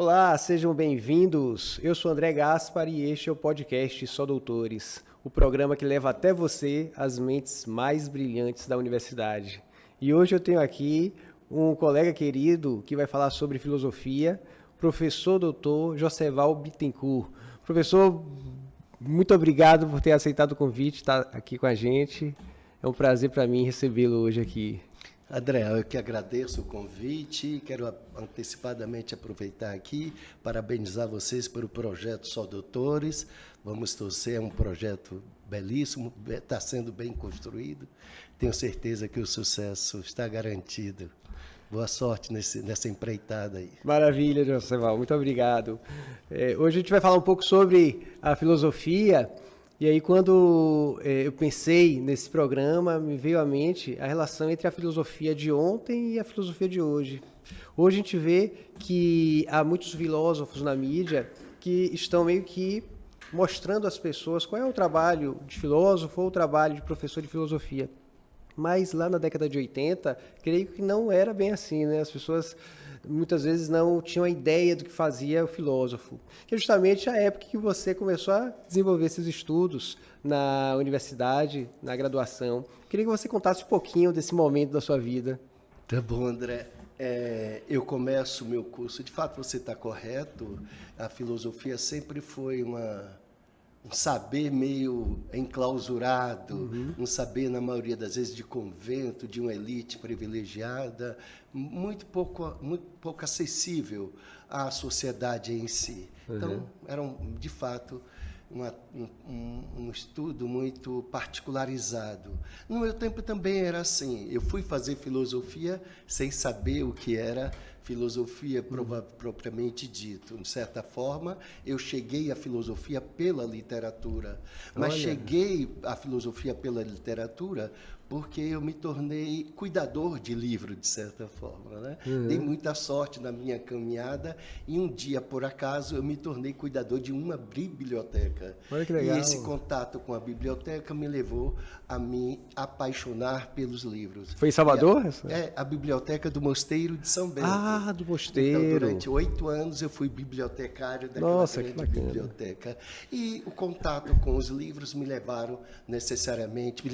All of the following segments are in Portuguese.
Olá, sejam bem-vindos. Eu sou André Gaspar e este é o podcast Só Doutores, o programa que leva até você as mentes mais brilhantes da universidade. E hoje eu tenho aqui um colega querido que vai falar sobre filosofia, professor doutor Joseval Bittencourt. Professor, muito obrigado por ter aceitado o convite, estar aqui com a gente. É um prazer para mim recebê-lo hoje aqui. André, eu que agradeço o convite, quero antecipadamente aproveitar aqui, parabenizar vocês pelo projeto Só Doutores. Vamos torcer, é um projeto belíssimo, está sendo bem construído. Tenho certeza que o sucesso está garantido. Boa sorte nessa empreitada aí. Maravilha, Joseval, muito obrigado. Hoje a gente vai falar um pouco sobre a filosofia. E aí, quando eu pensei nesse programa, me veio à mente a relação entre a filosofia de ontem e a filosofia de hoje. Hoje a gente vê que há muitos filósofos na mídia que estão meio que mostrando às pessoas qual é o trabalho de filósofo ou o trabalho de professor de filosofia. Mas lá na década de 80, creio que não era bem assim, né? As pessoas muitas vezes não tinham a ideia do que fazia o filósofo. Que é justamente a época que você começou a desenvolver seus estudos na universidade, na graduação. Queria que você contasse um pouquinho desse momento da sua vida. Tá bom, André. Eu começo o meu curso, de fato você está correto, a filosofia sempre foi um saber meio enclausurado, um saber, na maioria das vezes, de convento, de uma elite privilegiada, muito pouco acessível à sociedade em si. Então, era, de fato, um estudo muito particularizado. No meu tempo também era assim. Eu fui fazer filosofia sem saber o que era filosofia propriamente dito. De certa forma, eu cheguei à filosofia pela literatura. Mas cheguei à filosofia pela literatura porque eu me tornei cuidador de livro, de certa forma, né? Dei muita sorte na minha caminhada e um dia, por acaso, eu me tornei cuidador de uma biblioteca. Olha que legal. E esse contato com a biblioteca me levou a me apaixonar pelos livros. Foi em Salvador? A biblioteca do Mosteiro de São Bento. Ah, do Mosteiro. Então, durante 8 anos eu fui bibliotecário daquela grande biblioteca. E o contato com os livros me levou necessariamente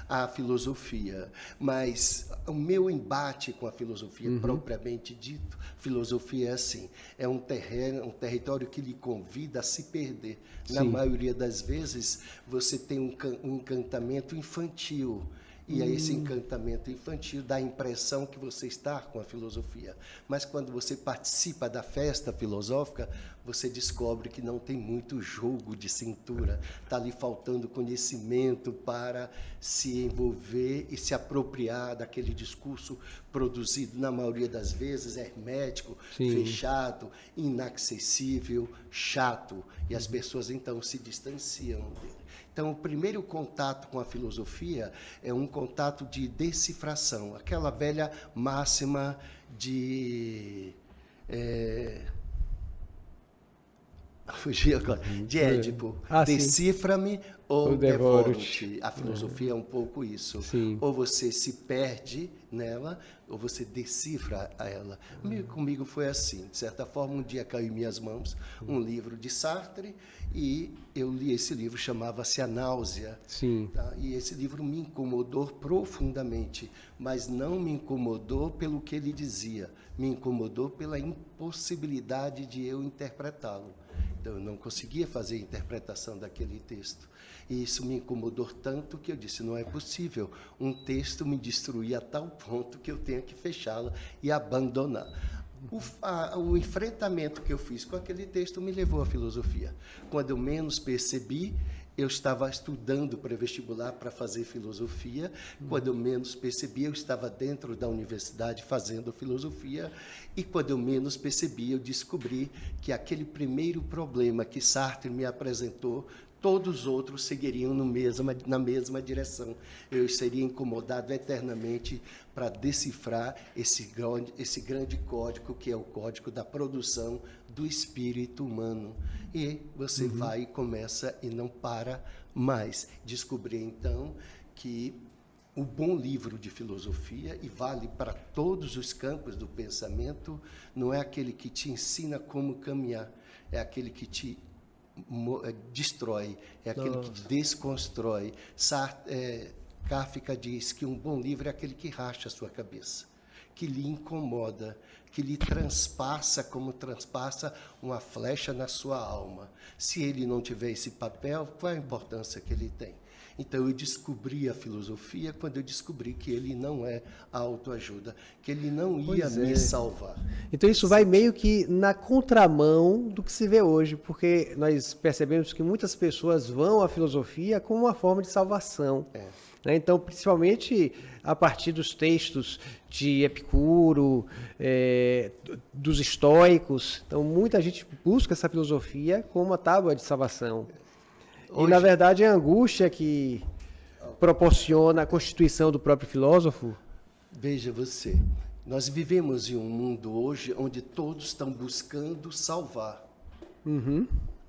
à filosofia. Mas o meu embate com a filosofia propriamente dito, filosofia é assim, é um território que lhe convida a se perder. Na maioria das vezes, você tem um encantamento infantil. E esse encantamento infantil dá a impressão que você está com a filosofia. Mas quando você participa da festa filosófica, você descobre que não tem muito jogo de cintura. Está lhe faltando conhecimento para se envolver e se apropriar daquele discurso produzido, na maioria das vezes, hermético, fechado, inacessível, chato. E as pessoas, então, se distanciam dele. Então, o primeiro contato com a filosofia é um contato de decifração, aquela velha máxima de de Édipo, decifra-me ou devoro-te. A filosofia é um pouco isso. Ou você se perde nela, ou você decifra ela. Comigo foi assim. De certa forma, um dia caiu em minhas mãos um livro de Sartre e eu li esse livro, chamava-se A Náusea. Tá? E esse livro me incomodou profundamente, mas não me incomodou pelo que ele dizia, me incomodou pela impossibilidade de eu interpretá-lo. Então, eu não conseguia fazer a interpretação daquele texto. E isso me incomodou tanto que eu disse, não é possível um texto me destruir a tal ponto que eu tenha que fechá-lo e abandonar. O enfrentamento que eu fiz com aquele texto me levou à filosofia. Quando eu menos percebi, eu estava estudando pré-vestibular para fazer filosofia. Quando eu menos percebi, eu estava dentro da universidade fazendo filosofia. E quando eu menos percebi, eu descobri que aquele primeiro problema que Sartre me apresentou, todos os outros seguiriam na mesma direção. Eu seria incomodado eternamente para decifrar esse grande código, que é o código da produção do espírito humano. E você vai e começa e não para mais. Descobri, então, que o bom livro de filosofia, e vale para todos os campos do pensamento, não é aquele que te ensina como caminhar, é aquele que te destrói, é aquele que te desconstrói. Kafka diz que um bom livro é aquele que racha a sua cabeça, que lhe incomoda, que lhe transpassa como transpassa uma flecha na sua alma. Se ele não tiver esse papel, qual é a importância que ele tem? Então, eu descobri a filosofia quando eu descobri que ele não é a autoajuda, que ele não ia me salvar. Então, isso vai meio que na contramão do que se vê hoje, porque nós percebemos que muitas pessoas vão à filosofia como uma forma de salvação. Então, principalmente a partir dos textos de Epicuro, dos estoicos. Então, muita gente busca essa filosofia como uma tábua de salvação. Hoje, e, na verdade, é a angústia que proporciona a constituição do próprio filósofo. Veja você, nós vivemos em um mundo hoje onde todos estão buscando salvar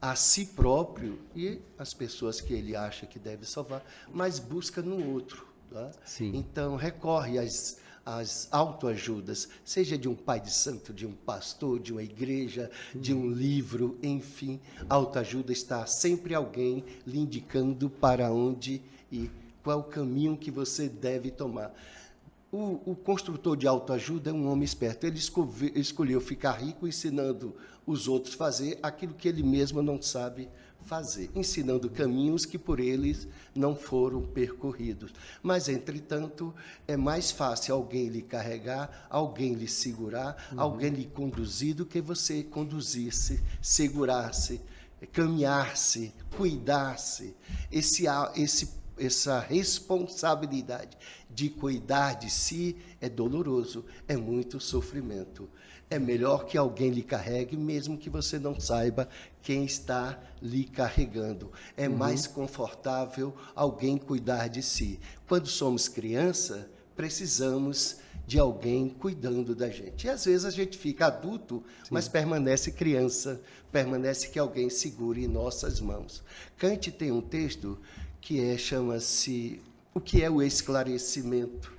a si próprio e as pessoas que ele acha que deve salvar, mas busca no outro. Tá? Então, recorre às autoajudas, seja de um pai de santo, de um pastor, de uma igreja, de um livro, enfim. A autoajuda está sempre alguém lhe indicando para onde ir, qual é o caminho que você deve tomar. O construtor de autoajuda é um homem esperto. Ele escolheu ficar rico ensinando os outros a fazer aquilo que ele mesmo não sabe fazer, ensinando caminhos que por eles não foram percorridos. Mas, entretanto, é mais fácil alguém lhe carregar, alguém lhe segurar, alguém lhe conduzir, do que você conduzir-se, segurar-se, caminhar-se, cuidar-se. Essa responsabilidade de cuidar de si é doloroso, é muito sofrimento. É melhor que alguém lhe carregue, mesmo que você não saiba quem está lhe carregando. É mais confortável alguém cuidar de si. Quando somos criança, precisamos de alguém cuidando da gente. E às vezes a gente fica adulto, mas permanece criança, permanece que alguém segure em nossas mãos. Kant tem um texto que chama-se O que é o esclarecimento?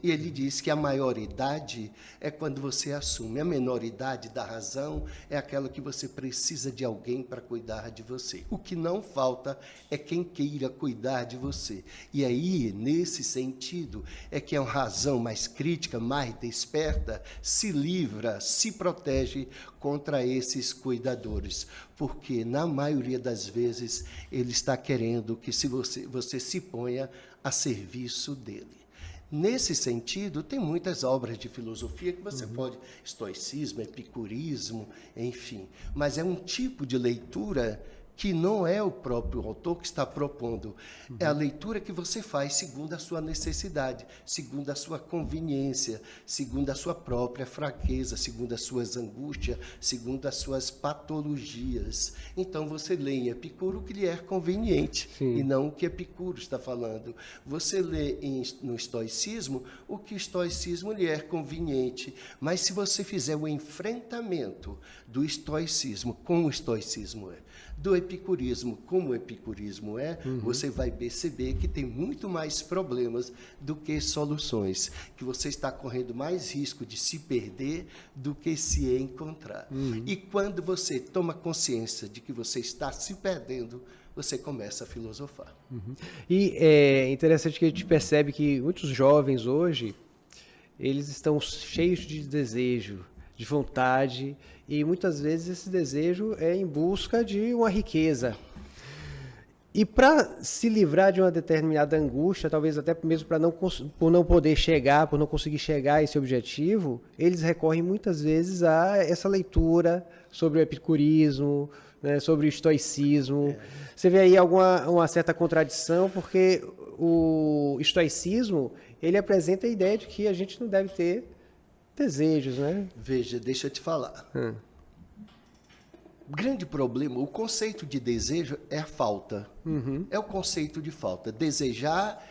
E ele diz que a maioridade é quando você assume. A menoridade da razão é aquela que você precisa de alguém para cuidar de você. O que não falta é quem queira cuidar de você. E aí, nesse sentido, é que a razão mais crítica, mais desperta, se livra, se protege contra esses cuidadores. Porque, na maioria das vezes, ele está querendo que você se ponha a serviço dele. Nesse sentido, tem muitas obras de filosofia que você pode, estoicismo, epicurismo, enfim, mas é um tipo de leitura que não é o próprio autor que está propondo. É a leitura que você faz segundo a sua necessidade, segundo a sua conveniência, segundo a sua própria fraqueza, segundo as suas angústias, segundo as suas patologias. Então, você lê em Epicuro o que lhe é conveniente, e não o que Epicuro está falando. Você lê no estoicismo o que o estoicismo lhe é conveniente. Mas se você fizer o enfrentamento do estoicismo com o estoicismo do epicurismo, como o epicurismo você vai perceber que tem muito mais problemas do que soluções, que você está correndo mais risco de se perder do que se encontrar. E quando você toma consciência de que você está se perdendo, você começa a filosofar. E é interessante que a gente percebe que muitos jovens hoje, eles estão cheios de desejo, de vontade, e muitas vezes esse desejo é em busca de uma riqueza. E para se livrar de uma determinada angústia, talvez até mesmo por não poder chegar, por não conseguir chegar a esse objetivo, eles recorrem muitas vezes a essa leitura sobre o epicurismo, né, sobre o estoicismo. Você vê aí uma certa contradição, porque o estoicismo, ele apresenta a ideia de que a gente não deve ter desejos, né? Veja, deixa eu te falar. O grande problema, o conceito de desejo é a falta. É o conceito de falta. Desejar,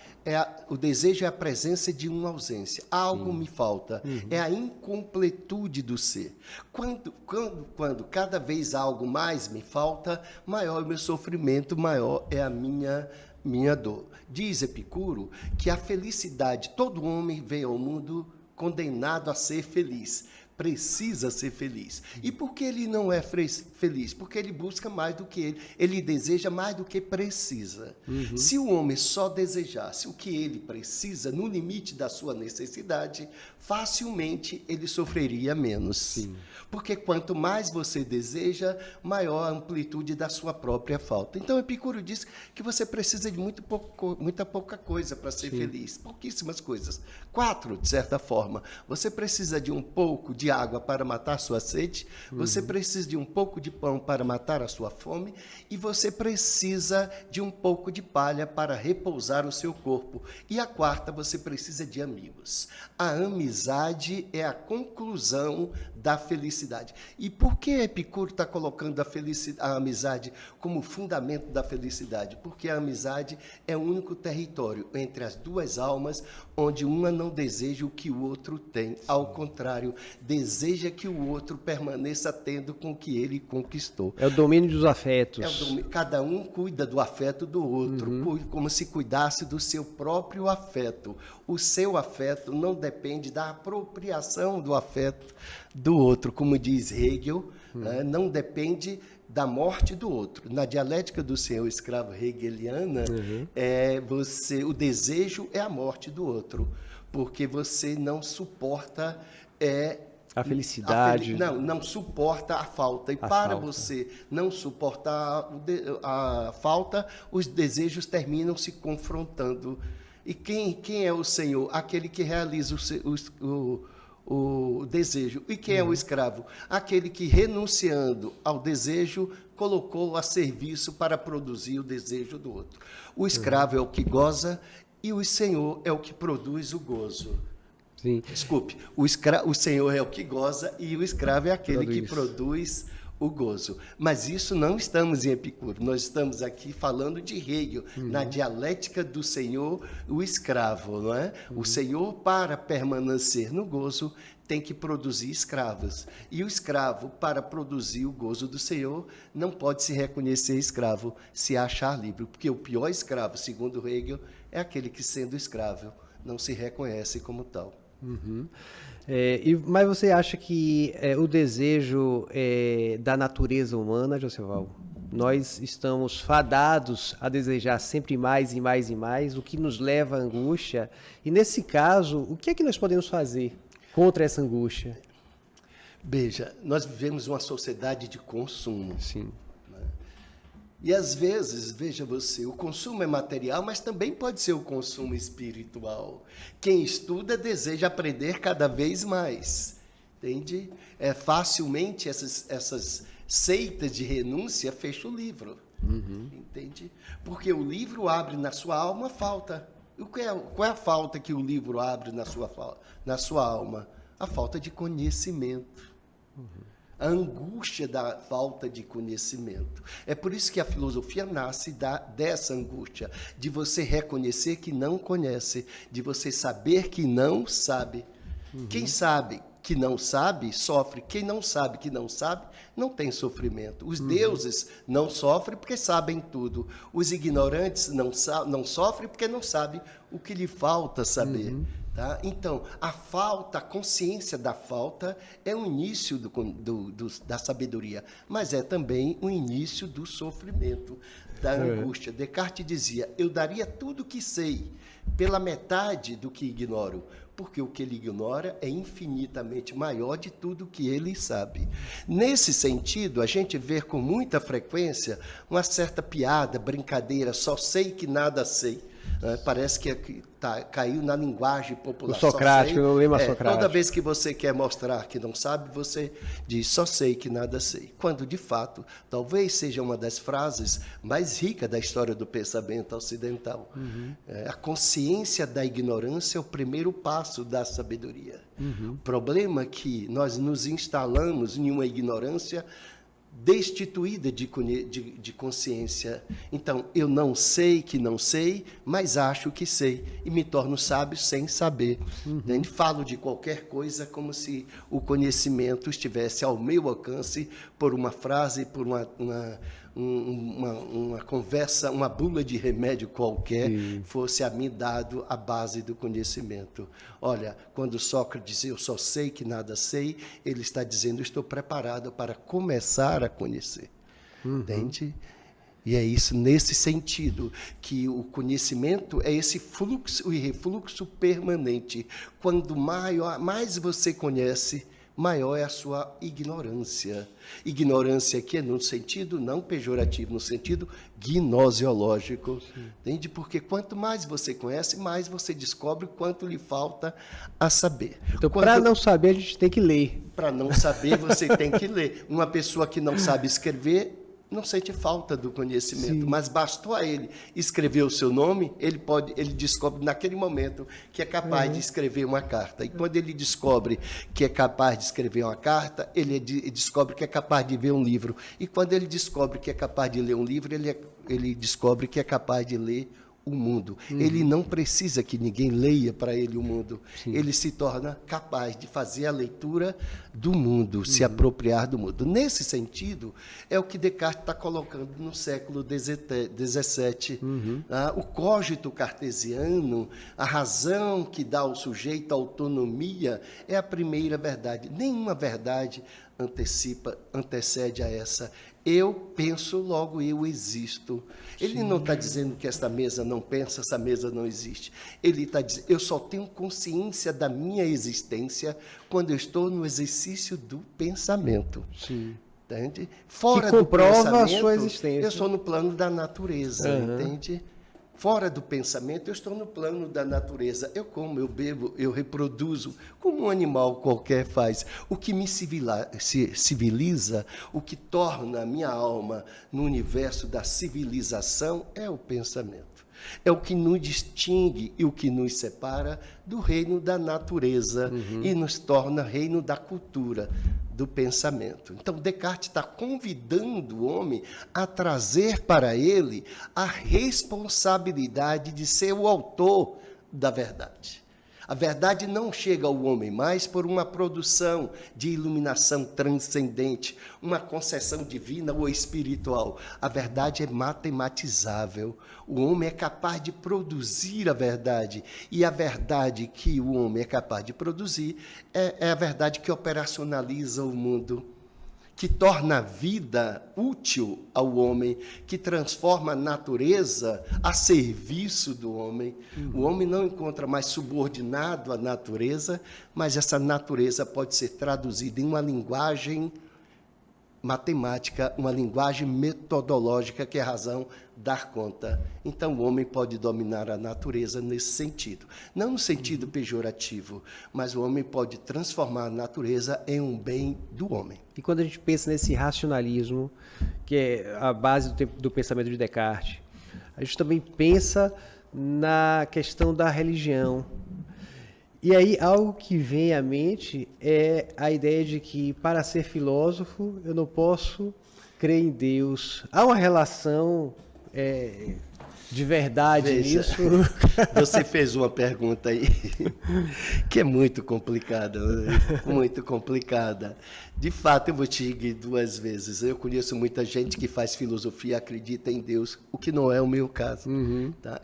o desejo é a presença de uma ausência. Algo me falta. É a incompletude do ser. Quando cada vez algo mais me falta, maior é o meu sofrimento, maior é a minha minha dor. Diz Epicuro que a felicidade, todo homem veio ao mundo condenado a ser feliz. Precisa ser feliz. E por que ele não é feliz? Porque ele busca mais do que ele deseja mais do que precisa. Uhum. Se o homem só desejasse o que ele precisa, no limite da sua necessidade, facilmente ele sofreria menos. Sim. Porque quanto mais você deseja, maior a amplitude da sua própria falta. Então, Epicuro diz que você precisa de muita pouca coisa para ser feliz. Pouquíssimas coisas. 4, de certa forma. Você precisa de um pouco de água para matar sua sede, você precisa de um pouco de pão para matar a sua fome, e você precisa de um pouco de palha para repousar o seu corpo. E a 4, você precisa de amigos. A amizade é a conclusão da felicidade. E por que Epicuro está colocando a amizade como fundamento da felicidade? Porque a amizade é o único território entre as duas almas onde uma não deseja o que o outro tem. Ao contrário, deseja que o outro permaneça tendo com o que ele conquistou. É o domínio dos afetos. Cada um cuida do afeto do outro, como se cuidasse do seu próprio afeto. O seu afeto não depende da apropriação do afeto do outro, como diz Hegel, não depende da morte do outro. Na dialética do senhor escravo hegeliana, o desejo é a morte do outro, porque você não suporta a felicidade. Não suporta a falta. E para você não suportar a falta, os desejos terminam se confrontando. E quem é o senhor? Aquele que realiza o desejo. E quem é o escravo? Aquele que, renunciando ao desejo, colocou a serviço para produzir o desejo do outro. O escravo é o que goza e o senhor é o que produz o gozo. Sim. Desculpe, o senhor é o que goza e o escravo é aquele que produz o gozo. Mas isso não estamos em Epicuro, nós estamos aqui falando de Hegel, na dialética do senhor, o escravo, não é? O senhor, para permanecer no gozo, tem que produzir escravos. E o escravo, para produzir o gozo do senhor, não pode se reconhecer escravo, se achar livre, porque o pior escravo, segundo Hegel, é aquele que, sendo escravo, não se reconhece como tal. Mas você acha que o desejo da natureza humana, Josevaldo, nós estamos fadados a desejar sempre mais e mais e mais, o que nos leva à angústia? E nesse caso, o que é que nós podemos fazer contra essa angústia? Veja, nós vivemos uma sociedade de consumo. Sim. E às vezes, veja você, o consumo é material, mas também pode ser o consumo espiritual. Quem estuda deseja aprender cada vez mais, entende? Facilmente essas seitas de renúncia fecham o livro, entende? Porque o livro abre na sua alma falta. Qual é a falta que o livro abre na sua alma? A falta de conhecimento. A angústia da falta de conhecimento. É por isso que a filosofia nasce dessa angústia, de você reconhecer que não conhece, de você saber que não sabe. Quem sabe que não sabe, sofre. Quem não sabe que não sabe, não tem sofrimento. Os deuses não sofrem porque sabem tudo. Os ignorantes não sofrem porque não sabem o que lhe falta saber. Tá? Então, a consciência da falta é o início da sabedoria, mas é também o início do sofrimento, da angústia. Descartes dizia, eu daria tudo que sei pela metade do que ignoro, porque o que ele ignora é infinitamente maior de tudo que ele sabe. Nesse sentido, a gente vê com muita frequência uma certa piada, brincadeira, só sei que nada sei. Parece que caiu na linguagem popular. O socrático, o lema socrático. Toda vez que você quer mostrar que não sabe, você diz, só sei que nada sei. Quando, de fato, talvez seja uma das frases mais ricas da história do pensamento ocidental. A consciência da ignorância é o primeiro passo da sabedoria. O problema é que nós nos instalamos em uma ignorância destituída de consciência. Então, eu não sei que não sei, mas acho que sei, e me torno sábio sem saber. Falo de qualquer coisa como se o conhecimento estivesse ao meu alcance por uma frase, por uma conversa, uma bula de remédio qualquer, fosse a mim dado a base do conhecimento. Olha, quando Sócrates diz, eu só sei que nada sei, ele está dizendo, estou preparado para começar a conhecer. Entende? E é isso, nesse sentido, que o conhecimento é esse fluxo e refluxo permanente. Quando mais você conhece, maior é a sua ignorância. Ignorância aqui é no sentido não pejorativo, no sentido gnosiológico. Entende? Porque quanto mais você conhece, mais você descobre quanto lhe falta a saber. Então, para não saber, a gente tem que ler. Para não saber, você tem que ler. Uma pessoa que não sabe escrever não sente falta do conhecimento, mas bastou a ele escrever o seu nome, ele descobre naquele momento que é capaz de escrever uma carta. E quando ele descobre que é capaz de escrever uma carta, ele descobre que é capaz de ver um livro. E quando ele descobre que é capaz de ler um livro, ele descobre que é capaz de ler o mundo. Ele não precisa que ninguém leia para ele o mundo. Ele se torna capaz de fazer a leitura do mundo, se apropriar do mundo. Nesse sentido, é o que Descartes está colocando no século XVII. O cogito cartesiano, a razão que dá ao sujeito autonomia, é a primeira verdade. Nenhuma verdade antecede a essa. Eu penso, logo eu existo. Ele não está dizendo que esta mesa não pensa, essa mesa não existe. Ele está dizendo, eu só tenho consciência da minha existência quando eu estou no exercício do pensamento. Entende? Fora do pensamento, a sua existência. Eu estou no plano da natureza, entende? Fora do pensamento, eu estou no plano da natureza. Eu como, eu bebo, eu reproduzo, como um animal qualquer faz. O que me civiliza, o que torna a minha alma no universo da civilização é o pensamento. É o que nos distingue e o que nos separa do reino da natureza e nos torna reino da cultura, do pensamento. Então, Descartes está convidando o homem a trazer para ele a responsabilidade de ser o autor da verdade. A verdade não chega ao homem mais por uma produção de iluminação transcendente, uma concessão divina ou espiritual. A verdade é matematizável. O homem é capaz de produzir a verdade. E a verdade que o homem é capaz de produzir é a verdade que operacionaliza o mundo, que torna a vida útil ao homem, que transforma a natureza a serviço do homem. O homem não encontra mais subordinado à natureza, mas essa natureza pode ser traduzida em uma linguagem matemática, uma linguagem metodológica que a razão dar conta. Então, o homem pode dominar a natureza nesse sentido. Não no sentido pejorativo, mas o homem pode transformar a natureza em um bem do homem. E quando a gente pensa nesse racionalismo, que é a base do pensamento de Descartes, a gente também pensa na questão da religião. E aí, algo que vem à mente é a ideia de que, para ser filósofo, eu não posso crer em Deus. Há uma relação de verdade nisso? Você fez uma pergunta aí que é muito complicada, muito complicada. De fato, eu vou te dizer 2 vezes. Eu conheço muita gente que faz filosofia e acredita em Deus, o que não é o meu caso. Tá?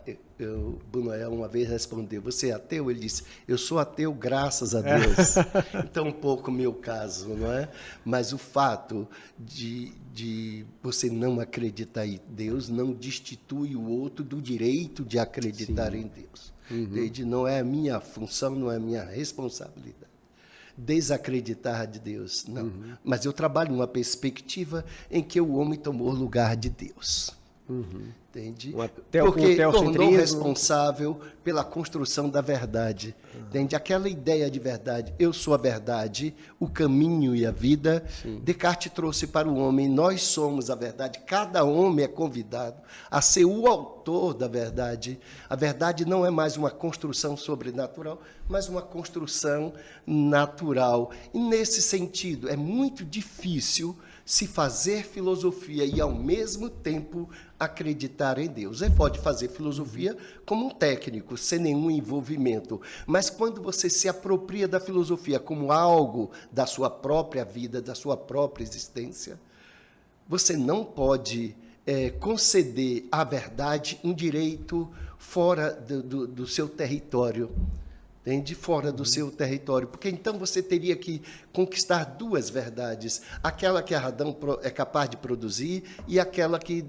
Bunoel uma vez respondeu, você é ateu? Ele disse, eu sou ateu graças a Deus. Então, um pouco o meu caso, não é? Mas o fato de você não acreditar em Deus não destitui o outro do direito de acreditar em Deus. Não é a minha função, não é a minha responsabilidade desacreditar de Deus, não. Mas eu trabalho numa perspectiva em que o homem tomou o lugar de Deus. Entende? Porque tornou responsável pela construção da verdade. Entende? Aquela ideia de verdade, eu sou a verdade, o caminho e a vida. Descartes trouxe para o homem, nós somos a verdade. Cada homem é convidado a ser o autor da verdade. A verdade não é mais uma construção sobrenatural, mas uma construção natural. E nesse sentido, é muito difícil se fazer filosofia e, ao mesmo tempo, acreditar em Deus. Você pode fazer filosofia como um técnico, sem nenhum envolvimento. Mas quando você se apropria da filosofia como algo da sua própria vida, da sua própria existência, você não pode conceder à verdade um direito fora do seu território. De fora do seu território, porque então você teria que conquistar duas verdades, aquela que Adão é capaz de produzir e aquela que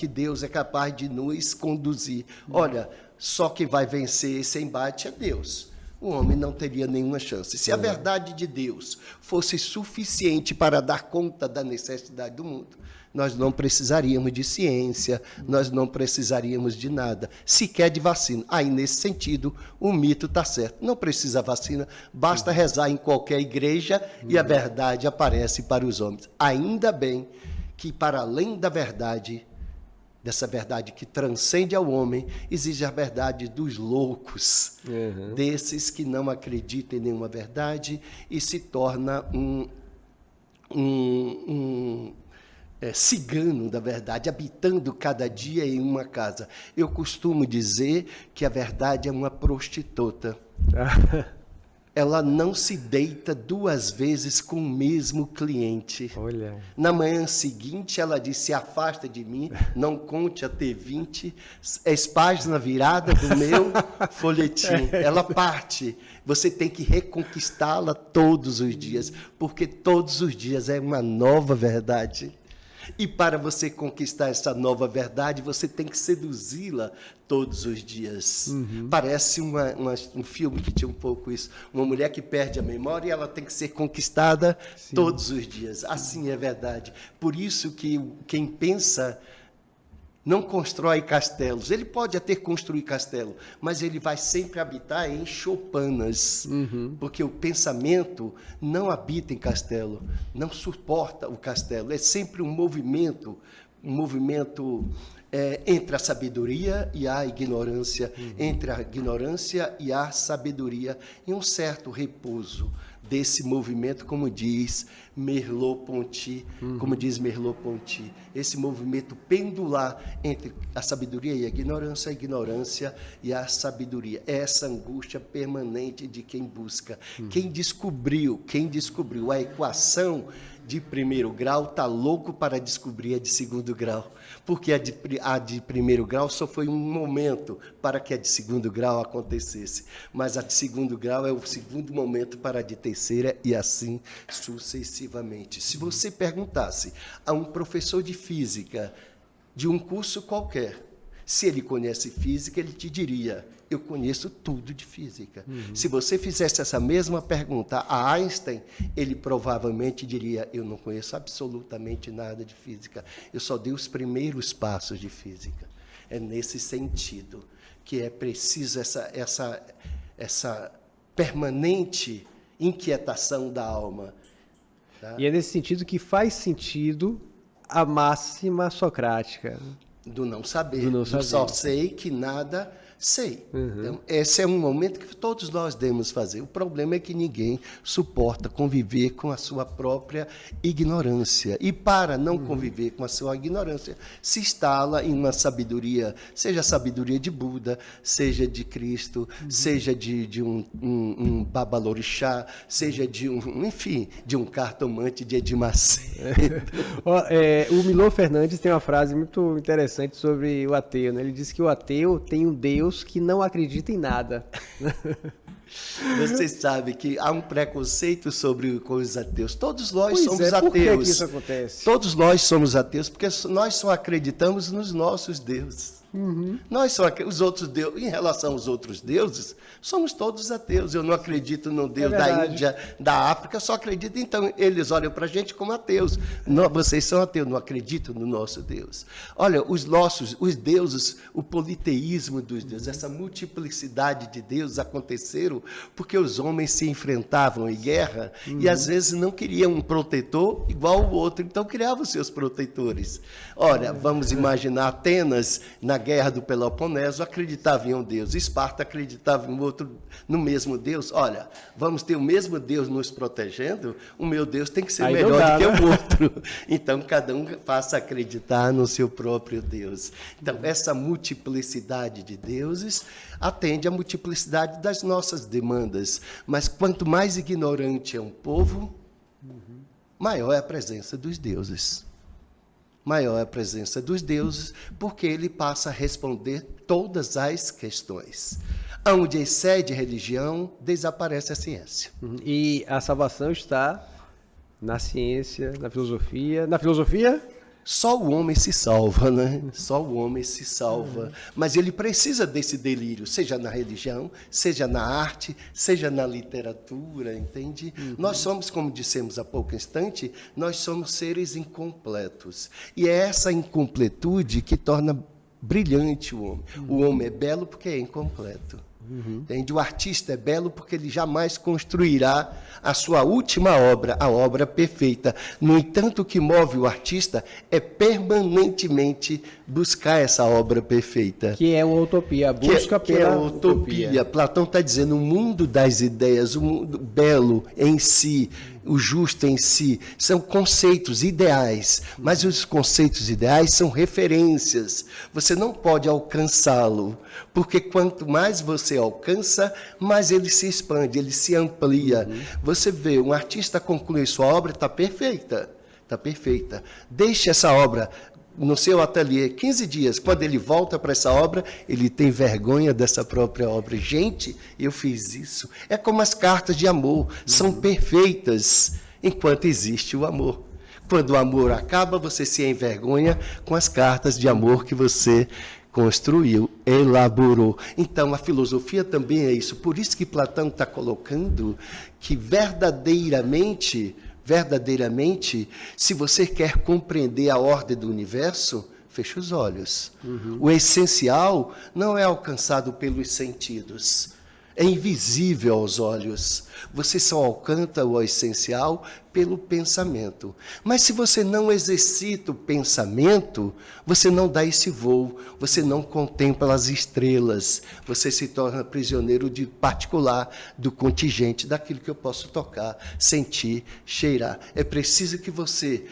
Deus é capaz de nos conduzir. Olha, só quem vai vencer esse embate é Deus. O homem não teria nenhuma chance. Se a verdade de Deus fosse suficiente para dar conta da necessidade do mundo, nós não precisaríamos de ciência, nós não precisaríamos de nada, sequer de vacina. Aí, nesse sentido, o mito está certo. Não precisa vacina, basta rezar em qualquer igreja e a verdade aparece para os homens. Ainda bem que, para além da verdade, dessa verdade que transcende ao homem, existe a verdade dos loucos, desses que não acreditam em nenhuma verdade e se torna cigano da verdade, habitando cada dia em uma casa. Eu costumo dizer que a verdade é uma prostituta. Ela não se deita duas vezes com o mesmo cliente. Olha. Na manhã seguinte, ela diz: se afasta de mim, não conte até 20, és página virada do meu folhetim. Ela parte. Você tem que reconquistá-la todos os dias, porque todos os dias é uma nova verdade. E para você conquistar essa nova verdade, você tem que seduzi-la todos os dias. Parece um filme que tinha um pouco isso. Uma mulher que perde a memória e ela tem que ser conquistada todos os dias. Assim é verdade. Por isso que quem pensa não constrói castelos. Ele pode até construir castelo, mas ele vai sempre habitar em choupanas, porque o pensamento não habita em castelo, não suporta o castelo. É sempre um movimento entre a sabedoria e a ignorância, entre a ignorância e a sabedoria, e um certo repouso desse movimento, como diz Merleau-Ponty, esse movimento pendular entre a sabedoria e a ignorância e a sabedoria, essa angústia permanente de quem busca. Quem descobriu a equação de primeiro grau está louco para descobrir a de segundo grau, porque a de primeiro grau só foi um momento para que a de segundo grau acontecesse, mas a de segundo grau é o segundo momento para a de terceira e assim sucessivamente. Se você perguntasse a um professor de física de um curso qualquer, se ele conhece física, ele te diria: eu conheço tudo de física. Se você fizesse essa mesma pergunta a Einstein, ele provavelmente diria: eu não conheço absolutamente nada de física, eu só dei os primeiros passos de física. É nesse sentido que é preciso essa permanente inquietação da alma. Tá? E é nesse sentido que faz sentido a máxima socrática. Do não saber. Só sei que nada sei. Então, esse é um momento que todos nós devemos fazer. O problema é que ninguém suporta conviver com a sua própria ignorância. E para não conviver com a sua ignorância, se instala em uma sabedoria, seja a sabedoria de Buda, seja de Cristo, seja de um babalorixá, seja de um cartomante de Edir Macedo. O Milor Fernandes tem uma frase muito interessante sobre o ateu, né? Ele diz que o ateu tem um Deus que não acredita em nada. Você sabe que há um preconceito sobre os ateus. Todos nós somos ateus. Por que isso acontece? Todos nós somos ateus porque nós só acreditamos nos nossos deuses. Nós só os outros deuses, em relação aos outros deuses, somos todos ateus. Eu não acredito no Deus da Índia, da África, só acredito. Então, eles olham para a gente como ateus. Não, vocês são ateus, não acreditam no nosso Deus. Olha, os deuses, o politeísmo dos deuses, essa multiplicidade de deuses aconteceram porque os homens se enfrentavam em guerra e às vezes não queriam um protetor igual o outro, então criavam seus protetores. Olha, vamos imaginar Atenas na guerra do Peloponeso acreditava em um Deus, Esparta acreditava no mesmo Deus. Olha, vamos ter o mesmo Deus nos protegendo, o meu Deus tem que ser melhor do que o outro. Então, cada um passa a acreditar no seu próprio Deus. Então, essa multiplicidade de deuses atende à multiplicidade das nossas demandas. Mas quanto mais ignorante é um povo, maior é a presença dos deuses. Maior é a presença dos deuses, porque ele passa a responder todas as questões. Onde excede religião, desaparece a ciência. E a salvação está na ciência, na filosofia. Na filosofia? Só o homem se salva, né? Só o homem se salva. Mas ele precisa desse delírio, seja na religião, seja na arte, seja na literatura, entende? Nós somos, como dissemos há pouco instante, nós somos seres incompletos. E é essa incompletude que torna brilhante o homem. O homem é belo porque é incompleto. Entende? O artista é belo porque ele jamais construirá a sua última obra, a obra perfeita. No entanto, o que move o artista é permanentemente buscar essa obra perfeita. Que é uma utopia, a busca pela utopia. Platão está dizendo, o mundo das ideias, o mundo belo em si, o justo em si, são conceitos ideais, mas os conceitos ideais são referências. Você não pode alcançá-lo, porque quanto mais você alcança, mais ele se expande, ele se amplia. Você vê, um artista conclui sua obra, está perfeita, está perfeita. Deixe essa obra no seu ateliê 15 dias, quando ele volta para essa obra, ele tem vergonha dessa própria obra. Gente, eu fiz isso. É como as cartas de amor, são perfeitas enquanto existe o amor. Quando o amor acaba, você se envergonha com as cartas de amor que você construiu, elaborou. Então, a filosofia também é isso. Por isso que Platão está colocando que verdadeiramente, se você quer compreender a ordem do universo, feche os olhos. O essencial não é alcançado pelos sentidos. É invisível aos olhos. Você só alcança o essencial pelo pensamento. Mas se você não exercita o pensamento, você não dá esse voo, você não contempla as estrelas, você se torna prisioneiro de particular, do contingente, daquilo que eu posso tocar, sentir, cheirar. É preciso que você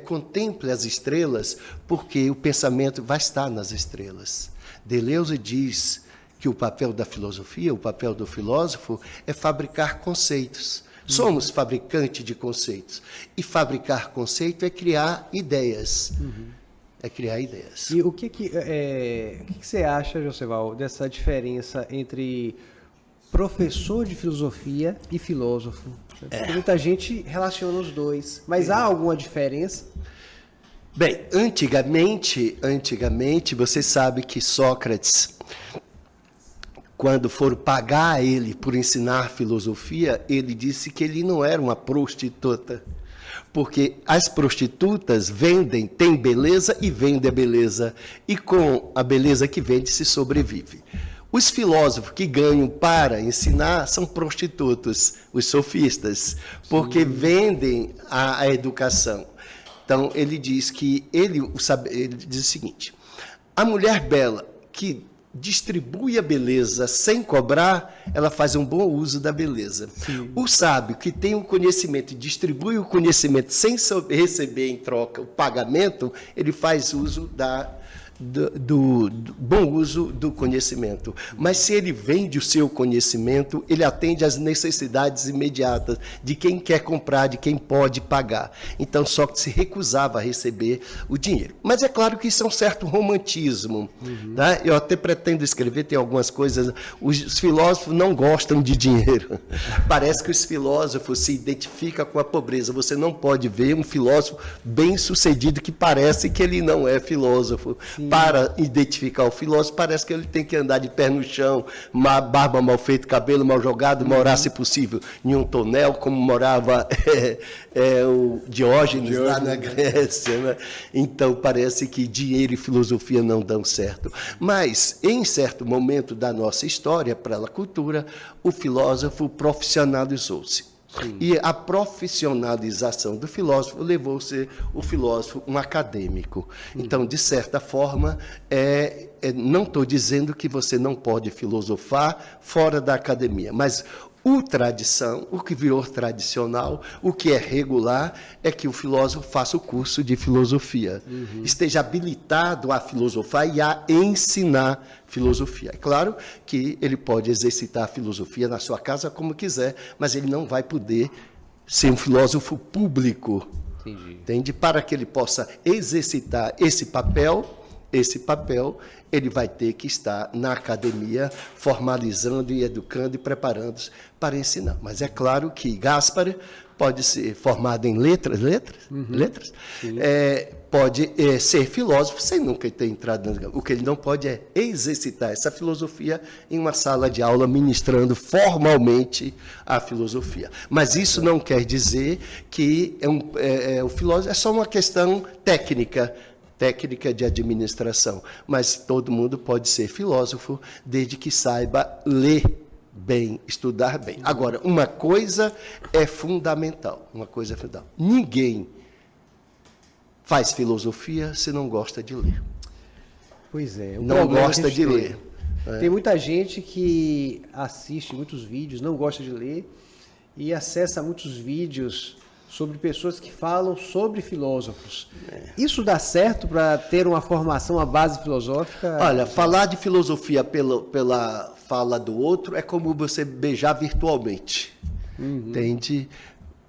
contemple as estrelas, porque o pensamento vai estar nas estrelas. Deleuze diz que o papel da filosofia, o papel do filósofo, é fabricar conceitos. Somos fabricantes de conceitos. E fabricar conceito é criar ideias. É criar ideias. E o que você acha, Joseval, dessa diferença entre professor de filosofia e filósofo? Porque muita gente relaciona os dois. Mas há alguma diferença? Bem, antigamente, você sabe que Sócrates, quando foram pagar ele por ensinar filosofia, ele disse que ele não era uma prostituta. Porque as prostitutas têm beleza e vendem a beleza. E com a beleza que vende se sobrevive. Os filósofos que ganham para ensinar são prostitutos, os sofistas, porque vendem a educação. Então, ele diz ele diz o seguinte: a mulher bela que distribui a beleza sem cobrar, ela faz um bom uso da beleza. Sim. O sábio que tem o conhecimento e distribui o conhecimento sem receber em troca o pagamento, ele faz uso do bom uso do conhecimento. Mas se ele vende o seu conhecimento, ele atende às necessidades imediatas de quem quer comprar, de quem pode pagar. Então, Sócrates se recusava a receber o dinheiro. Mas é claro que isso é um certo romantismo. Tá? Eu até pretendo escrever, tem algumas coisas. Os filósofos não gostam de dinheiro. Parece que os filósofos se identificam com a pobreza. Você não pode ver um filósofo bem-sucedido que parece que ele não é filósofo. Sim. Para identificar o filósofo, parece que ele tem que andar de pé no chão, barba mal feita, cabelo mal jogado, morar, se possível, em um tonel, como morava o Diógenes lá na Grécia. Né? Então, parece que dinheiro e filosofia não dão certo. Mas, em certo momento da nossa história, para a cultura, o filósofo profissionalizou-se. Sim. E a profissionalização do filósofo levou a ser o filósofo um acadêmico. Então, de certa forma, não estou dizendo que você não pode filosofar fora da academia, mas o que virou tradicional, o que é regular, é que o filósofo faça o curso de filosofia, esteja habilitado a filosofar e a ensinar filosofia. É claro que ele pode exercitar a filosofia na sua casa como quiser, mas ele não vai poder ser um filósofo público. Entendi. Entende? Para que ele possa exercitar esse papel, ele vai ter que estar na academia, formalizando e educando e preparando-se para ensinar. Mas é claro que Gaspari pode ser formado em letras, pode ser filósofo sem nunca ter entrado no... O que ele não pode é exercitar essa filosofia em uma sala de aula, ministrando formalmente a filosofia. Mas isso não quer dizer que o filósofo é só uma questão técnica de administração, mas todo mundo pode ser filósofo desde que saiba ler bem, estudar bem. Agora, uma coisa é fundamental, ninguém faz filosofia se não gosta de ler. Pois é. Não gosta de ler. Tem muita gente que assiste muitos vídeos, não gosta de ler e acessa muitos vídeos sobre pessoas que falam sobre filósofos. Isso dá certo para ter uma formação, uma base filosófica? Olha, falar de filosofia pela fala do outro é como você beijar virtualmente. Entende?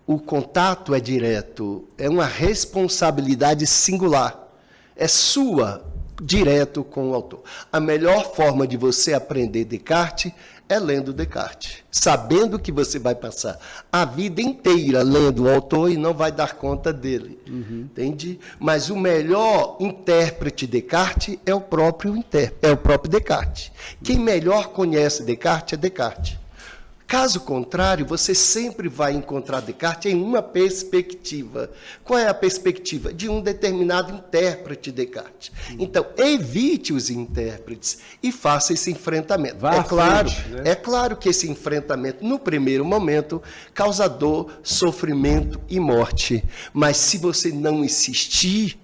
O contato é direto, é uma responsabilidade singular. É sua, direto com o autor. A melhor forma de você aprender Descartes é lendo Descartes, sabendo que você vai passar a vida inteira lendo o autor e não vai dar conta dele, entende? Mas o melhor intérprete de Descartes é o próprio Descartes. Quem melhor conhece Descartes é Descartes. Caso contrário, você sempre vai encontrar Descartes em uma perspectiva. Qual é a perspectiva? De um determinado intérprete de Descartes. Então, evite os intérpretes e faça esse enfrentamento. É claro que esse enfrentamento, no primeiro momento, causa dor, sofrimento e morte. Mas se você não insistir,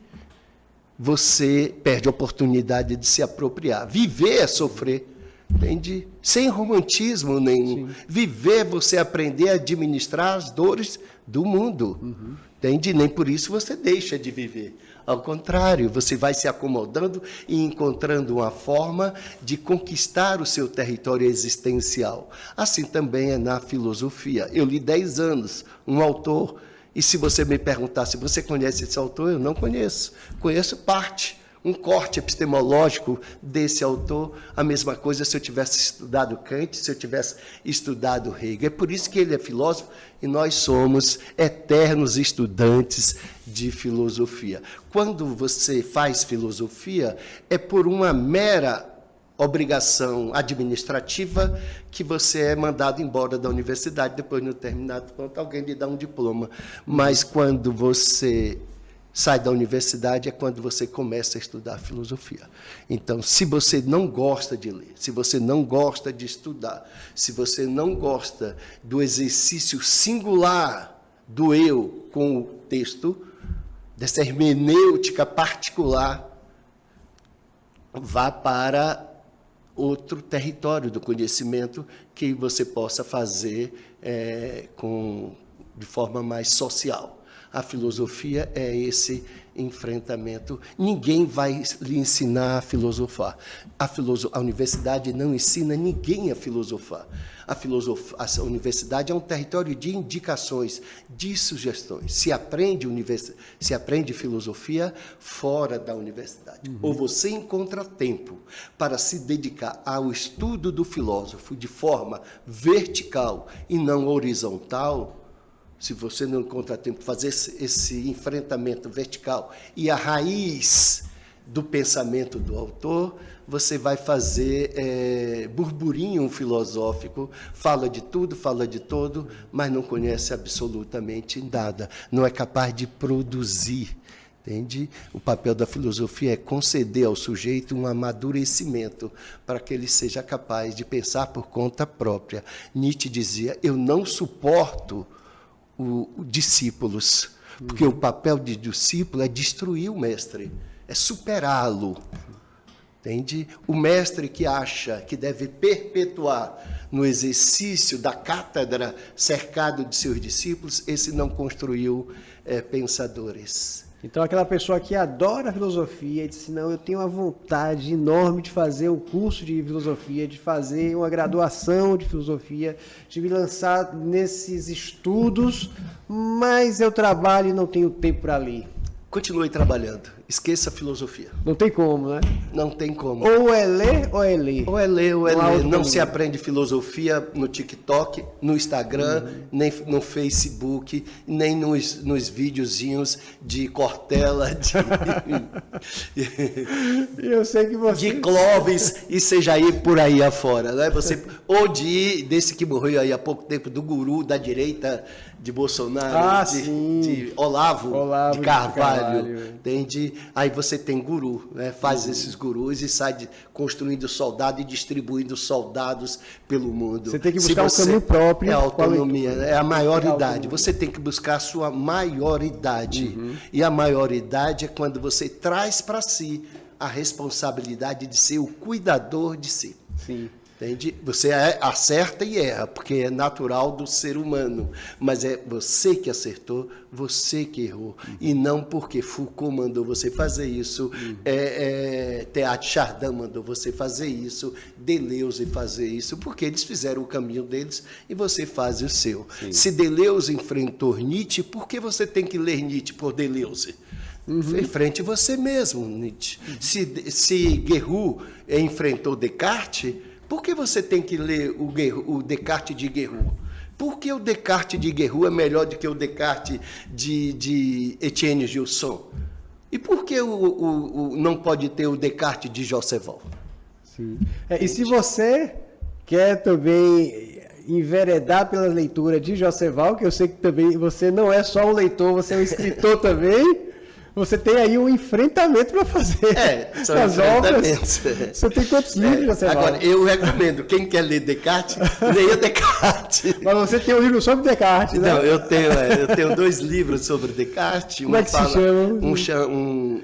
você perde a oportunidade de se apropriar. Viver é sofrer. Entende? Sem romantismo nenhum. Sim. Viver, você aprender a administrar as dores do mundo. Entende? Nem por isso você deixa de viver. Ao contrário, você vai se acomodando e encontrando uma forma de conquistar o seu território existencial. Assim também é na filosofia. Eu li 10 anos, um autor, e se você me perguntar se você conhece esse autor, eu não conheço. Conheço parte. Um corte epistemológico desse autor, a mesma coisa se eu tivesse estudado Kant, se eu tivesse estudado Hegel. É por isso que ele é filósofo e nós somos eternos estudantes de filosofia. Quando você faz filosofia, é por uma mera obrigação administrativa que você é mandado embora da universidade, depois, no determinado ponto, alguém lhe dá um diploma. Mas quando você sai da universidade é quando você começa a estudar filosofia. Então, se você não gosta de ler, se você não gosta de estudar, se você não gosta do exercício singular do eu com o texto, dessa hermenêutica particular, vá para outro território do conhecimento que você possa fazer de forma mais social. A filosofia é esse enfrentamento. Ninguém vai lhe ensinar a filosofar. A universidade não ensina ninguém a filosofar. A universidade é um território de indicações, de sugestões. Se aprende filosofia fora da universidade. Ou você encontra tempo para se dedicar ao estudo do filósofo de forma vertical e não horizontal. Se você não encontra tempo para fazer esse enfrentamento vertical e a raiz do pensamento do autor, você vai fazer burburinho filosófico, fala de tudo, mas não conhece absolutamente nada, não é capaz de produzir. Entende? O papel da filosofia é conceder ao sujeito um amadurecimento para que ele seja capaz de pensar por conta própria. Nietzsche dizia, eu não suporto discípulos, porque o papel de discípulo é destruir o mestre, é superá-lo. Entende? O mestre que acha que deve perpetuar no exercício da cátedra cercado de seus discípulos, esse não construiu pensadores. Então, aquela pessoa que adora a filosofia e diz, não, eu tenho uma vontade enorme de fazer um curso de filosofia, de fazer uma graduação de filosofia, de me lançar nesses estudos, mas eu trabalho e não tenho tempo para ler. Continue trabalhando. Esqueça a filosofia. Não tem como, né? Não tem como. Ou é ler ou é ler. Ou é ler ou é ler. Não se aprende filosofia no TikTok, no Instagram, nem no Facebook, nem nos videozinhos de Cortella, Eu sei que você... de Clóvis e seja aí por aí afora. Né? Ou desse que morreu aí há pouco tempo, do guru da direita de Bolsonaro, de Olavo de Carvalho. Entende? Aí você tem guru, né? Faz esses gurus e sai construindo soldado e distribuindo soldados pelo mundo. Você tem que buscar um caminho próprio. É a autonomia, é a maioridade. Você tem que buscar a sua maioridade. E a maioridade é quando você traz para si a responsabilidade de ser o cuidador de si. Sim. Entende? Você acerta e erra, porque é natural do ser humano. Mas é você que acertou, você que errou. E não porque Foucault mandou você fazer isso, Teilhard de Chardin mandou você fazer isso, Deleuze fazer isso, porque eles fizeram o caminho deles e você faz o seu. Sim. Se Deleuze enfrentou Nietzsche, por que você tem que ler Nietzsche por Deleuze? Enfrente você mesmo, Nietzsche. Se Guerrero enfrentou Descartes, por que você tem que ler o Descartes de Guerrero? Por que o Descartes de Guerrero é melhor do que o Descartes de Etienne Gilson? E por que não pode ter o Descartes de Joseph-Val? Sim. E se você quer também enveredar pela leitura de Joseph-Val, que eu sei que também você não é só um leitor, você é um escritor também... Você tem aí um enfrentamento para fazer. São enfrentamentos. Você tem quantos livros, você Agora, eu recomendo, quem quer ler Descartes, leia Descartes. Mas você tem um livro sobre Descartes, né? Não, eu tenho 2 livros sobre Descartes. Como é que se chama?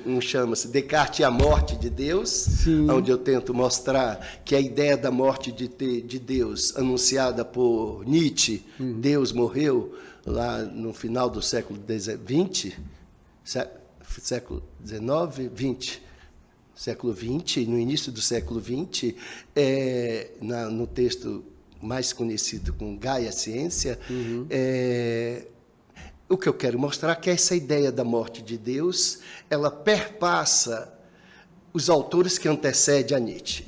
Um chama-se Descartes e a Morte de Deus, Sim. Onde eu tento mostrar que a ideia da morte de Deus, anunciada por Nietzsche, Deus morreu lá no final do século XX, século XIX, XX, século XX, no início do século XX, no texto mais conhecido como Gaia Ciência, o que eu quero mostrar é que essa ideia da morte de Deus, ela perpassa os autores que antecedem a Nietzsche.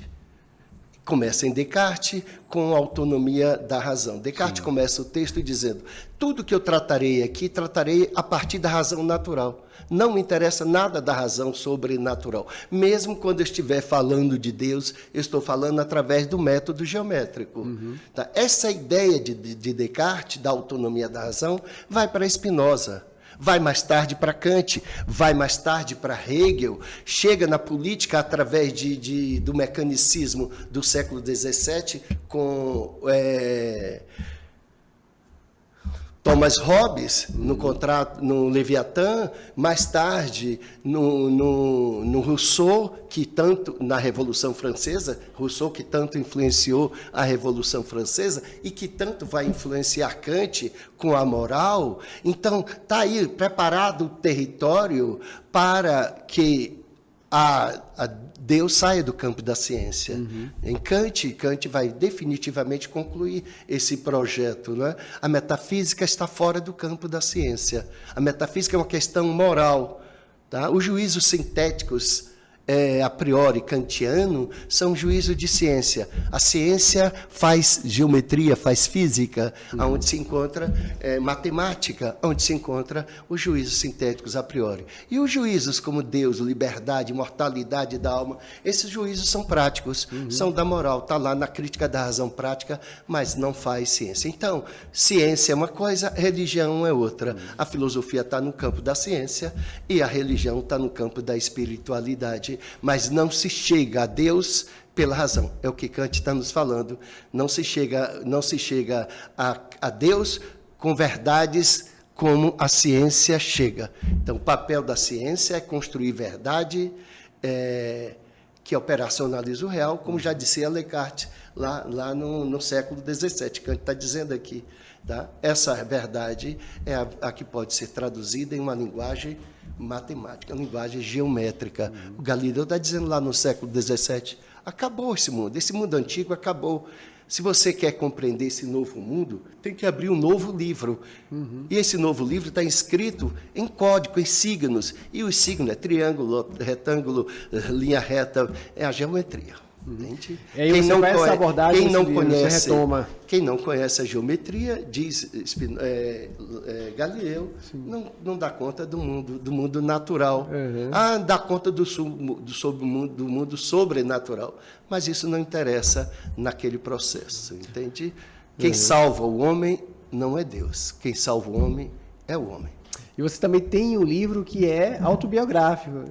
Começa em Descartes, com a autonomia da razão. Descartes começa o texto dizendo, tudo que eu tratarei aqui, tratarei a partir da razão natural. Não me interessa nada da razão sobrenatural. Mesmo quando eu estiver falando de Deus, eu estou falando através do método geométrico. Tá? Essa ideia de Descartes, da autonomia da razão, vai para Spinoza. Vai mais tarde para Kant, vai mais tarde para Hegel, chega na política através do mecanicismo do século XVII com Thomas Hobbes, no Leviatã, mais tarde no Rousseau, que tanto, na Revolução Francesa, Rousseau que tanto influenciou a Revolução Francesa e que tanto vai influenciar Kant com a moral. Então, está aí preparado o território para que Deus saia do campo da ciência. Em Kant vai definitivamente concluir esse projeto. Né? A metafísica está fora do campo da ciência. A metafísica é uma questão moral. Tá? Os juízos sintéticos, a priori kantiano, são juízos de ciência. A ciência faz geometria, faz física, onde se encontra matemática, onde se encontra os juízos sintéticos a priori. E os juízos como Deus, liberdade, imortalidade da alma, esses juízos são práticos, são da moral, está lá na crítica da razão prática, mas não faz ciência. Então, ciência é uma coisa, religião é outra. A filosofia está no campo da ciência e a religião está no campo da espiritualidade. Mas não se chega a Deus pela razão. É o que Kant está nos falando. Não se chega a Deus com verdades como a ciência chega. Então, o papel da ciência é construir verdade, que operacionaliza o real, como já dizia Descartes lá no século XVII, Kant está dizendo aqui. Tá? Essa verdade é a que pode ser traduzida em uma linguagem matemática, uma linguagem geométrica. O Galileu está dizendo lá no século XVII, acabou esse mundo antigo acabou. Se você quer compreender esse novo mundo, tem que abrir um novo livro. E esse novo livro está inscrito em código, em signos. E os signos é triângulo, retângulo, linha reta, é a geometria. Entende? E aí você faz essa abordagem, quem não conhece a geometria, diz Galileu, não dá conta do mundo natural. Dá conta do mundo sobrenatural. Mas isso não interessa naquele processo, entende? Quem salva o homem não é Deus. Quem salva o homem é o homem. E você também tem um livro que é autobiográfico.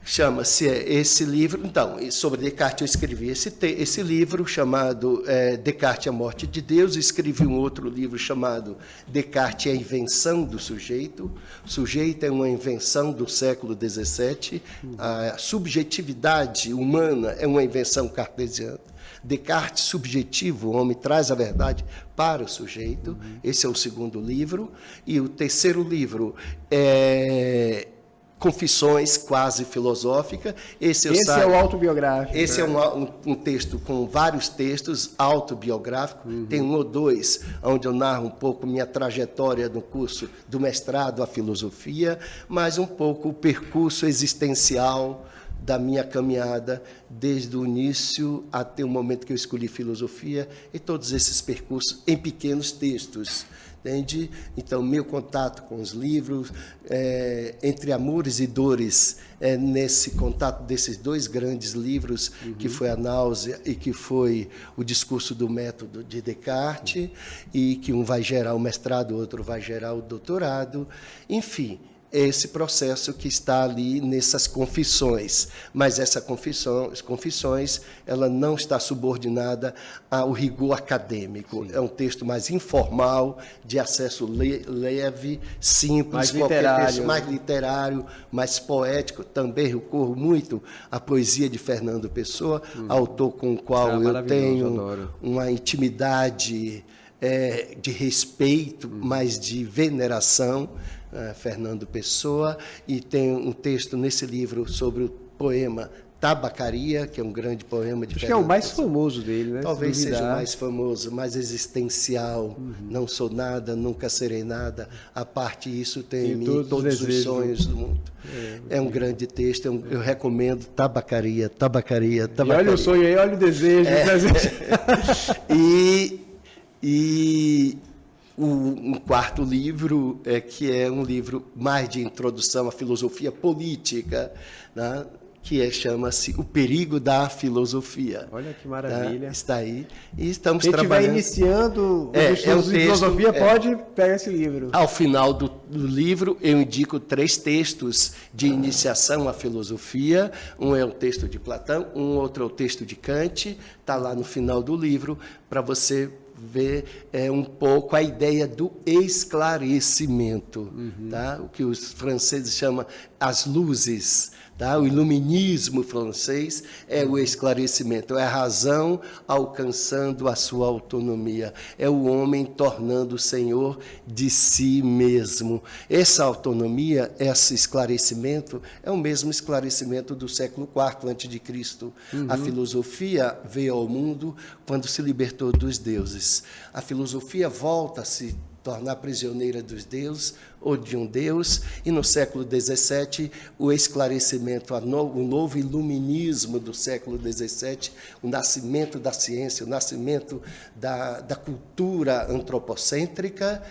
Chama-se esse livro. Então, sobre Descartes eu escrevi esse livro chamado Descartes, a Morte de Deus. Escrevi um outro livro chamado Descartes, a Invenção do Sujeito. O sujeito é uma invenção do século XVII. A subjetividade humana é uma invenção cartesiana. Descartes subjetivo, o homem traz a verdade para o sujeito. Esse é o segundo livro. E o terceiro livro é Confissões quase filosóficas. Esse é o autobiográfico. Esse é um texto com vários textos autobiográficos. Tem um ou dois onde eu narro um pouco minha trajetória no curso do mestrado à filosofia, mas um pouco o percurso existencial da minha caminhada, desde o início até o momento que eu escolhi filosofia, e todos esses percursos em pequenos textos. Entende? Então, meu contato com os livros, Entre Amores e Dores, nesse contato desses dois grandes livros, que foi A Náusea e que foi O Discurso do Método de Descartes, e que um vai gerar o mestrado, o outro vai gerar o doutorado, enfim, esse processo que está ali nessas confissões. Mas essas confissões, ela não está subordinada ao rigor acadêmico. Sim. É um texto mais informal, de acesso leve, simples, mais literário, mais poético. Também recorro muito à poesia de Fernando Pessoa, autor com o qual eu tenho uma intimidade de respeito, mas de veneração. Fernando Pessoa, e tem um texto nesse livro sobre o poema Tabacaria, que é um grande poema de Fernando Pessoa. Acho que é o mais famoso dele, né? Talvez seja o mais famoso, mais existencial. Não sou nada, nunca serei nada. A parte disso tem em mim todos os sonhos do mundo. É um grande texto, eu recomendo Tabacaria. E olha o sonho aí, olha o desejo. Um quarto livro, que é um livro mais de introdução à filosofia política, né? Que chama-se O Perigo da Filosofia. Olha que maravilha. Está aí. E estamos trabalhando. Quem estiver iniciando o de filosofia, pode pegar esse livro. Ao final do livro, eu indico 3 textos de iniciação à filosofia. Um é o texto de Platão, um outro é o texto de Kant. Está lá no final do livro, para você ver um pouco a ideia do esclarecimento, tá? O que os franceses chamam as luzes, tá? O iluminismo francês é o esclarecimento, é a razão alcançando a sua autonomia, é o homem tornando o senhor de si mesmo. Essa autonomia, esse esclarecimento, é o mesmo esclarecimento do século IV a.C. A filosofia veio ao mundo quando se libertou dos deuses. A filosofia volta a se tornar prisioneira dos deuses ou de um deus, e no século XVII o esclarecimento, o novo iluminismo do século XVII, o nascimento da ciência, o nascimento da cultura antropocêntrica,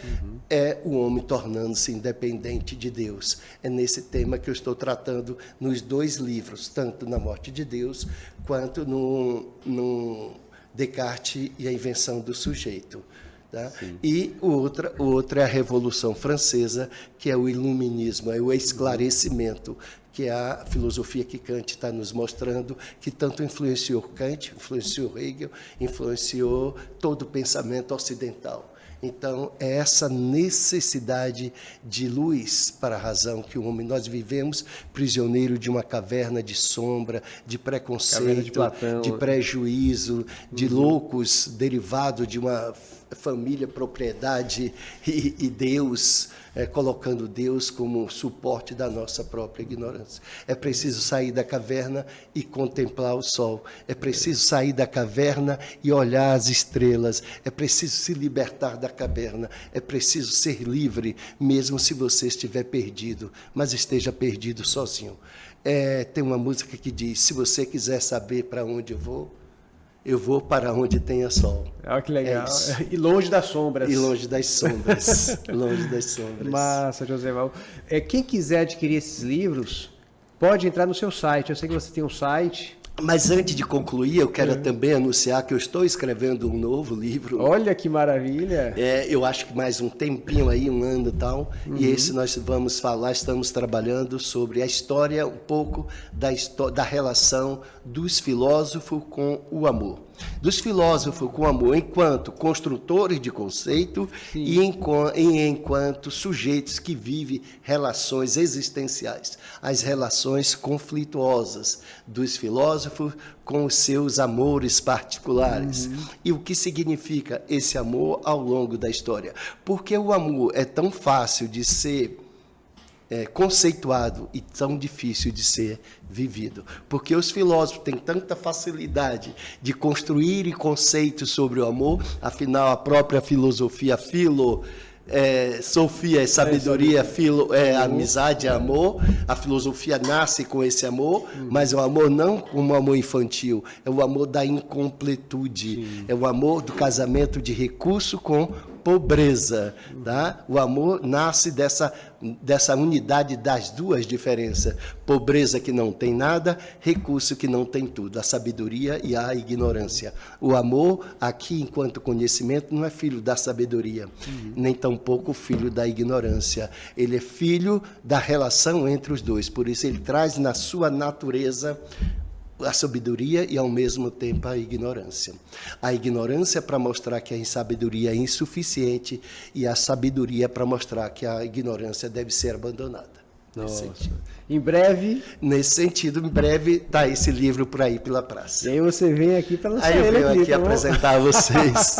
é o homem tornando-se independente de Deus. É nesse tema que eu estou tratando nos 2 livros, tanto na Morte de Deus quanto no Descartes e a Invenção do Sujeito. Tá? E o outro é a Revolução Francesa, que é o iluminismo, é o esclarecimento, que é a filosofia que Kant está nos mostrando, que tanto influenciou Kant, influenciou Hegel, influenciou todo o pensamento ocidental. Então, é essa necessidade de luz para a razão que o homem, nós vivemos prisioneiro de uma caverna de sombra, de preconceito, de prejuízo, de loucos derivados de uma família, propriedade e Deus, colocando Deus como suporte da nossa própria ignorância. É preciso sair da caverna e contemplar o sol. É preciso sair da caverna e olhar as estrelas. É preciso se libertar da caverna. É preciso ser livre, mesmo se você estiver perdido, mas esteja perdido sozinho. Tem uma música que diz: se você quiser saber para onde eu vou para onde tenha sol. Ah, que legal. E longe das sombras. E longe das sombras. Longe das sombras. Massa, Josevaldo. Quem quiser adquirir esses livros, pode entrar no seu site. Eu sei que você tem um site. Mas antes de concluir, eu quero também anunciar que eu estou escrevendo um novo livro. Olha que maravilha! Eu acho que mais um tempinho aí, um ano e tal. E esse nós vamos falar, estamos trabalhando sobre a história, um pouco da relação dos filósofos com o amor. Dos filósofos com o amor enquanto construtores de conceito e enquanto sujeitos que vivem relações existenciais, as relações conflituosas dos filósofos com os seus amores particulares. E o que significa esse amor ao longo da história? Porque o amor é tão fácil de ser conceituado e tão difícil de ser vivido. Porque os filósofos têm tanta facilidade de construir conceitos sobre o amor, afinal a própria filosofia, Sofia é sabedoria, amizade é amor. A filosofia nasce com esse amor, mas é um amor não como um amor infantil, é o amor da incompletude, é o amor do casamento de recurso com pobreza, tá? O amor nasce dessa unidade das duas diferenças: pobreza que não tem nada, recurso que não tem tudo, a sabedoria e a ignorância. O amor, aqui enquanto conhecimento, não é filho da sabedoria, nem tampouco filho da ignorância. Ele é filho da relação entre os dois, por isso ele traz na sua natureza a sabedoria e, ao mesmo tempo, a ignorância. A ignorância para mostrar que a sabedoria é insuficiente e a sabedoria para mostrar que a ignorância deve ser abandonada. Nossa. Em breve... Nesse sentido, em breve, está esse livro por aí pela praça. E aí você vem aqui para lançar ele aqui. Aí eu venho aqui tá apresentar vocês.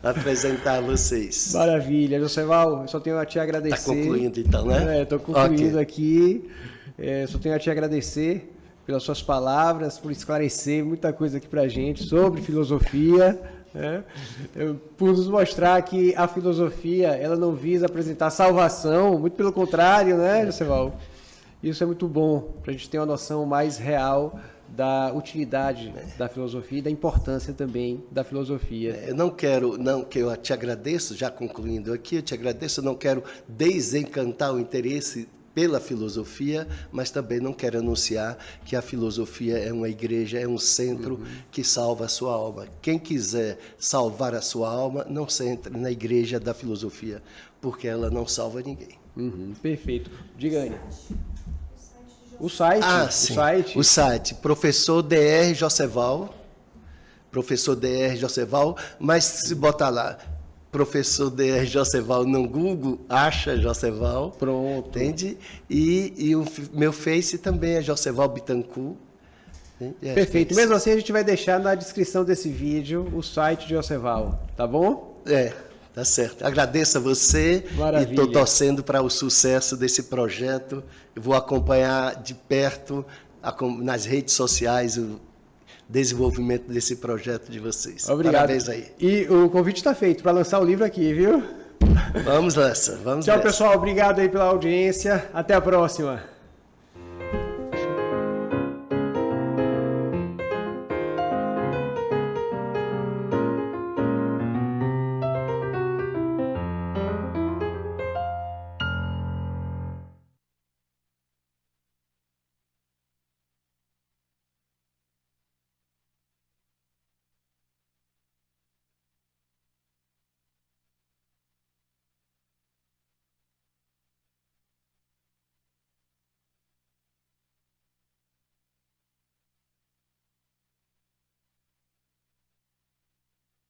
Apresentar vocês. Maravilha. Josevaldo, eu só tenho a te agradecer. Está concluindo então, né? Estou concluindo aqui. Só tenho a te agradecer pelas suas palavras, por esclarecer muita coisa aqui para a gente sobre filosofia, né? Por nos mostrar que a filosofia ela não visa apresentar salvação, muito pelo contrário, né, Josevaldo? Isso é muito bom, para a gente ter uma noção mais real da utilidade da filosofia e da importância também da filosofia. Que eu te agradeço, já concluindo aqui, eu te agradeço, eu não quero desencantar o interesse pela filosofia, mas também não quero anunciar que a filosofia é uma igreja, é um centro que salva a sua alma. Quem quiser salvar a sua alma, não se entre na igreja da filosofia, porque ela não salva ninguém. Perfeito. Diga aí. O site. O site. Professor Dr. Josevaldo, mas se botar lá, Professor Dr. Josevaldo no Google, acha Josevaldo. Pronto. Entende? E o meu Face também é Josevaldo Bittencourt. Perfeito. Mesmo assim, a gente vai deixar na descrição desse vídeo o site de Josevaldo, tá bom? Tá certo. Agradeço a você. Maravilha. E estou torcendo para o sucesso desse projeto. Eu vou acompanhar de perto nas redes sociais o desenvolvimento desse projeto de vocês. Obrigado. Parabéns aí. E o convite está feito para lançar o livro aqui, viu? Vamos nessa. Tchau, pessoal. Obrigado aí pela audiência. Até a próxima.